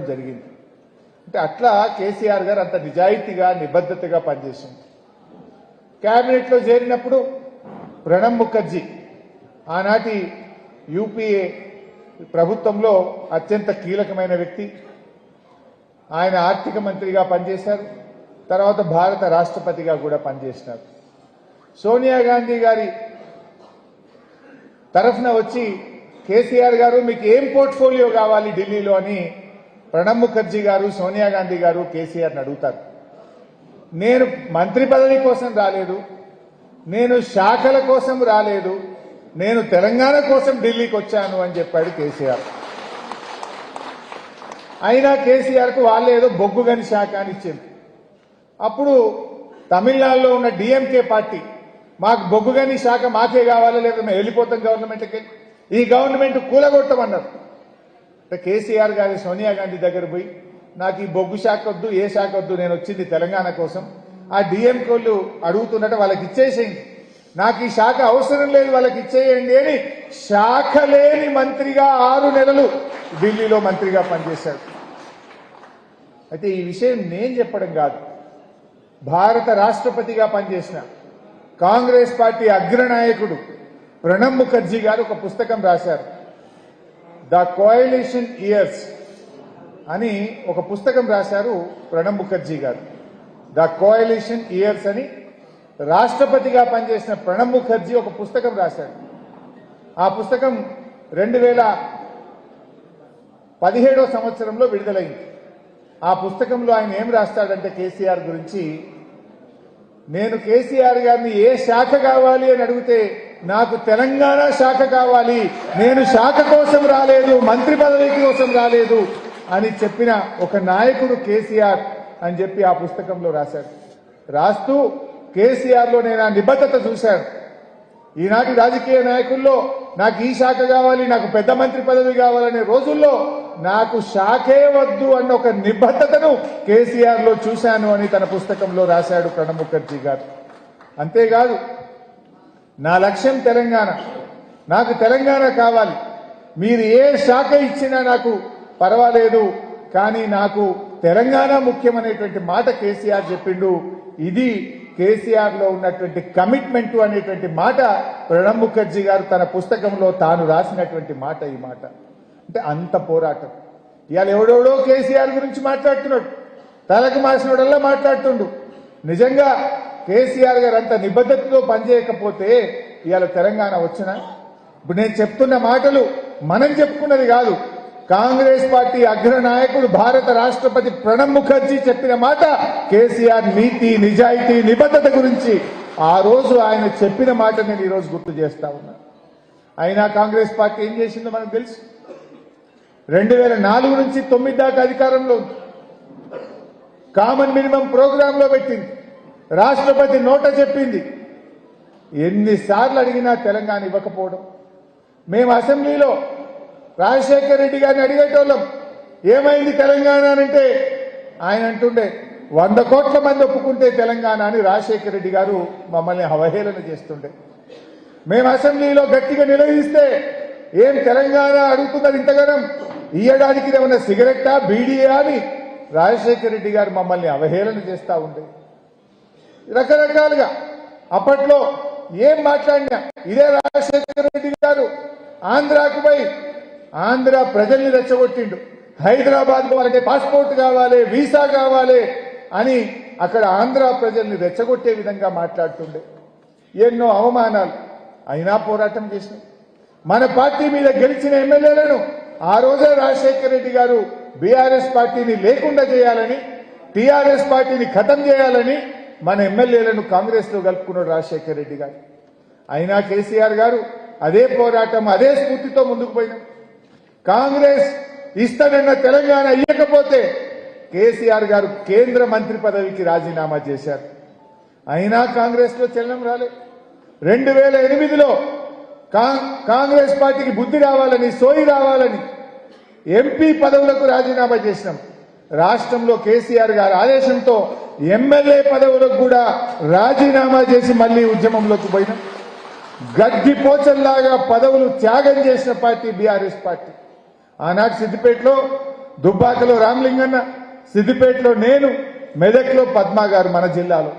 జరిగింది. అంటే అట్లా కేసీఆర్ గారు అంత నిజాయితీగా నిబద్ధతగా పనిచేసింది. కేబినెట్లో చేరినప్పుడు ప్రణబ్ ముఖర్జీ ఆనాటి యూపీఏ ప్రభుత్వంలో అత్యంత కీలకమైన వ్యక్తి. ఆయన ఆర్థిక మంత్రిగా పనిచేశారు. తర్వాత భారత రాష్ట్రపతిగా కూడా పనిచేసినారు. సోనియా గాంధీ గారి తరఫున వచ్చి కేసీఆర్ గారు మీకు ఏం పోర్ట్ఫోలియో కావాలి ఢిల్లీలో అని ప్రణబ్ ముఖర్జీ గారు సోనియా గాంధీ గారు కేసీఆర్ని అడుగుతారు. నేను మంత్రి పదవి కోసం రాలేదు, నేను శాఖల కోసం రాలేదు, నేను తెలంగాణ కోసం ఢిల్లీకి వచ్చాను అని చెప్పాడు కేసీఆర్. అయినా కేసీఆర్కు వాళ్ళే ఏదో బొగ్గుగని శాఖ అని ఇచ్చింది. అప్పుడు తమిళనాడులో ఉన్న డిఎంకే పార్టీ మాకు బొగ్గుగని శాఖ మాకే కావాలి, లేదా మేము వెళ్ళిపోతాం గవర్నమెంట్కి, ఈ గవర్నమెంట్ కూలగొట్టమన్నారు. కేసీఆర్ గారి సోనియా గాంధీ దగ్గర పోయి నాకు ఈ బొగ్గు శాఖ వద్దు, ఏ శాఖ వద్దు, నేను వచ్చింది తెలంగాణ కోసం. ఆ డిఎంకోళ్ళు అడుగుతున్నట్టు వాళ్ళకి ఇచ్చేసేయండి, నాకు ఈ శాఖ అవసరం లేదు, వాళ్ళకి ఇచ్చేయండి అని శాఖ లేని మంత్రిగా 6 నెలలు ఢిల్లీలో మంత్రిగా పనిచేశాడు. అయితే ఈ విషయం నేను చెప్పడం కాదు, భారత రాష్ట్రపతిగా పనిచేసిన కాంగ్రెస్ పార్టీ అగ్రనాయకుడు ప్రణబ్ ముఖర్జీ గారు ఒక పుస్తకం రాశారు. ద కోయలిషన్ ఇయర్స్ అని ఒక పుస్తకం రాశారు ప్రణబ్ ముఖర్జీ గారు. ద కోయలిషన్ ఇయర్స్ అని రాష్ట్రపతిగా పనిచేసిన ప్రణబ్ ముఖర్జీ ఒక పుస్తకం రాశాడు. ఆ పుస్తకం 2017 సంవత్సరంలో విడుదలైంది. ఆ పుస్తకంలో ఆయన ఏం రాస్తాడంటే కేసీఆర్ గురించి, నేను కేసీఆర్ గారిని ఏ శాఖ కావాలి అని అడిగితే నాకు తెలంగాణ శాఖ కావాలి, నేను శాఖ కోసం రాలేదు, మంత్రి పదవి కోసం రాలేదు అని చెప్పిన ఒక నాయకుడు కేసీఆర్ అని చెప్పి ఆ పుస్తకంలో రాశాడు. రాస్తూ కేసీఆర్లో నేను ఆ నిబద్ధత చూశాను. ఈనాటి రాజకీయ నాయకుల్లో నాకు ఈ శాఖ కావాలి, నాకు పెద్ద మంత్రి పదవి కావాలనే రోజుల్లో నాకు శాఖే వద్దు అన్న ఒక నిబద్ధతను కేసీఆర్లో చూశాను అని తన పుస్తకంలో రాశాడు ప్రణబ్ ముఖర్జీ గారు. అంతేకాదు, నా లక్ష్యం తెలంగాణ, నాకు తెలంగాణ కావాలి, మీరు ఏ శాఖ ఇచ్చినా నాకు పర్వాలేదు, కానీ నాకు తెలంగాణ ముఖ్యమనేటువంటి మాట కేసీఆర్ చెప్పిండు. ఇది కేసీఆర్ లో ఉన్నటువంటి కమిట్మెంట్ అనేటువంటి మాట ప్రణబ్ ముఖర్జీ గారు తన పుస్తకంలో తాను రాసినటువంటి మాట. ఈ మాట అంటే అంత పోరాటం. ఇవాళ ఎవడెవడో కేసీఆర్ గురించి మాట్లాడుతున్నాడు, తలకు మాసినోడల్లా మాట్లాడుతుండు. నిజంగా కేసీఆర్ గారు అంత నిబద్ధతతో పనిచేయకపోతే ఇవాళ తెలంగాణ వచ్చినా? ఇప్పుడు నేను చెప్తున్న మాటలు మనం చెప్పుకున్నది కాదు, కాంగ్రెస్ పార్టీ అగ్రనాయకుడు భారత రాష్ట్రపతి ప్రణబ్ ముఖర్జీ చెప్పిన మాట. కేసీఆర్ నీతి, నిజాయితీ, నిబద్ధత గురించి ఆ రోజు ఆయన చెప్పిన మాట నేను ఈరోజు గుర్తు చేస్తా ఉన్నా. అయినా కాంగ్రెస్ పార్టీ ఏం చేసిందో మనకు తెలుసు. 2004 నుంచి 9 దాకా అధికారంలో ఉంది. కామన్ మినిమం ప్రోగ్రాంలో పెట్టింది, రాష్ట్రపతి నోట చెప్పింది. ఎన్నిసార్లు అడిగినా తెలంగాణ ఇవ్వకపోవడం. మేము అసెంబ్లీలో రాజశేఖర రెడ్డి గారిని అడిగేటోళ్ళం, ఏమైంది తెలంగాణ అంటే ఆయన అంటుండే 100 కోట్ల మంది ఒప్పుకుంటే తెలంగాణ అని రాజశేఖర రెడ్డి గారు మమ్మల్ని అవహేళన చేస్తుండే. మేము అసెంబ్లీలో గట్టిగా నిలదీస్తే ఏం తెలంగాణ అడుగుతున్నది ఇంతగానం, ఇయ్యడానికి ఏమన్నా సిగరెట్టా, బీడీయా అని రాజశేఖర రెడ్డి గారు మమ్మల్ని అవహేళన చేస్తూ ఉండే. రకరకాలుగా అప్పట్లో ఏం మాట్లాడినా ఇదే రాజశేఖర రెడ్డి గారు ఆంధ్రాకు పోయి ఆంధ్ర ప్రజల్ని రెచ్చగొట్టిండు. హైదరాబాద్ పోవాలంటే పాస్పోర్ట్ కావాలి, వీసా కావాలి అని అక్కడ ఆంధ్ర ప్రజల్ని రెచ్చగొట్టే విధంగా మాట్లాడుతుండే. ఎన్నో అవమానాలు అయినా పోరాటం చేసినాం. మన పార్టీ మీద గెలిచిన ఎమ్మెల్యేలను ఆ రోజే రాజశేఖర రెడ్డి గారు బీఆర్ఎస్ పార్టీని లేకుండా చేయాలని, టీఆర్ఎస్ పార్టీని ఖతం చేయాలని మన ఎమ్మెల్యేలను కాంగ్రెస్ లో కలుపుకున్నాడు రాజశేఖర రెడ్డి గారు. అయినా కేసీఆర్ గారు అదే పోరాటం, అదే స్ఫూర్తితో ముందుకు పోయినాం. కాంగ్రెస్ ఇస్తానన్న తెలంగాణ ఇవ్వకపోతే కేసీఆర్ గారు కేంద్ర మంత్రి పదవికి రాజీనామా చేశారు. అయినా కాంగ్రెస్ లో చలనం రాలే. 2008లో కాంగ్రెస్ పార్టీకి బుద్ధి రావాలని, సోయి రావాలని ఎంపీ పదవులకు రాజీనామా చేసినాం. రాష్ట్రంలో కేసీఆర్ గారి ఆదేశంతో ఎమ్మెల్యే పదవులకు కూడా రాజీనామా చేసి మళ్లీ ఉద్యమంలోకి పోయినాం. గడ్డిపోచల్లాగా పదవులు త్యాగం చేసిన పార్టీ బీఆర్ఎస్ పార్టీ. ఆనాడు సిద్దిపేటలో దుబ్బాకలో రామలింగన్న, సిద్దిపేటలో నేను, మెదక్లో పద్మా గారు మన జిల్లాలో